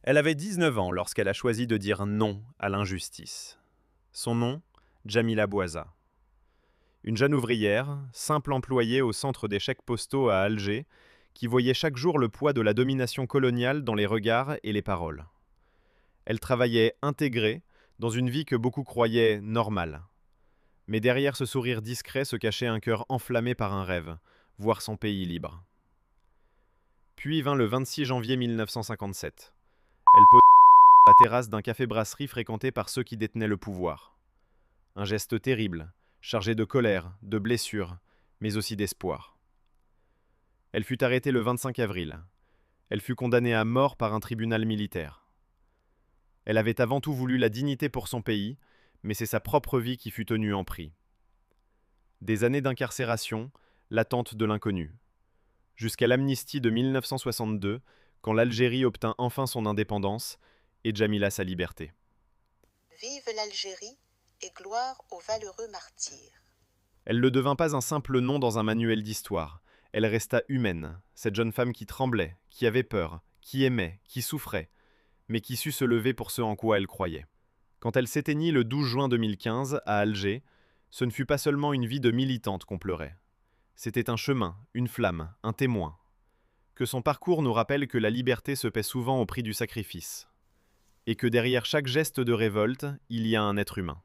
Elle avait 19 ans lorsqu'elle a choisi de dire non à l'injustice. Son nom, Djamila Bouaza. Une jeune ouvrière, simple employée au centre des chèques postaux à Alger, qui voyait chaque jour le poids de la domination coloniale dans les regards et les paroles. Elle travaillait intégrée dans une vie que beaucoup croyaient normale. Mais derrière ce sourire discret se cachait un cœur enflammé par un rêve, voir son pays libre. Puis vint le 26 janvier 1957. Elle posait à la terrasse d'un café-brasserie fréquenté par ceux qui détenaient le pouvoir. Un geste terrible, chargé de colère, de blessures, mais aussi d'espoir. Elle fut arrêtée le 25 avril. Elle fut condamnée à mort par un tribunal militaire. Elle avait avant tout voulu la dignité pour son pays, mais c'est sa propre vie qui fut tenue en prix. Des années d'incarcération, l'attente de l'inconnu. Jusqu'à l'amnistie de 1962, quand l'Algérie obtint enfin son indépendance et Djamila sa liberté. Vive l'Algérie et gloire aux valeureux martyrs. Elle ne devint pas un simple nom dans un manuel d'histoire. Elle resta humaine, cette jeune femme qui tremblait, qui avait peur, qui aimait, qui souffrait, mais qui sut se lever pour ce en quoi elle croyait. Quand elle s'éteignit le 12 juin 2015 à Alger, ce ne fut pas seulement une vie de militante qu'on pleurait. C'était un chemin, une flamme, un témoin. Que son parcours nous rappelle que la liberté se paie souvent au prix du sacrifice. Et que derrière chaque geste de révolte, il y a un être humain.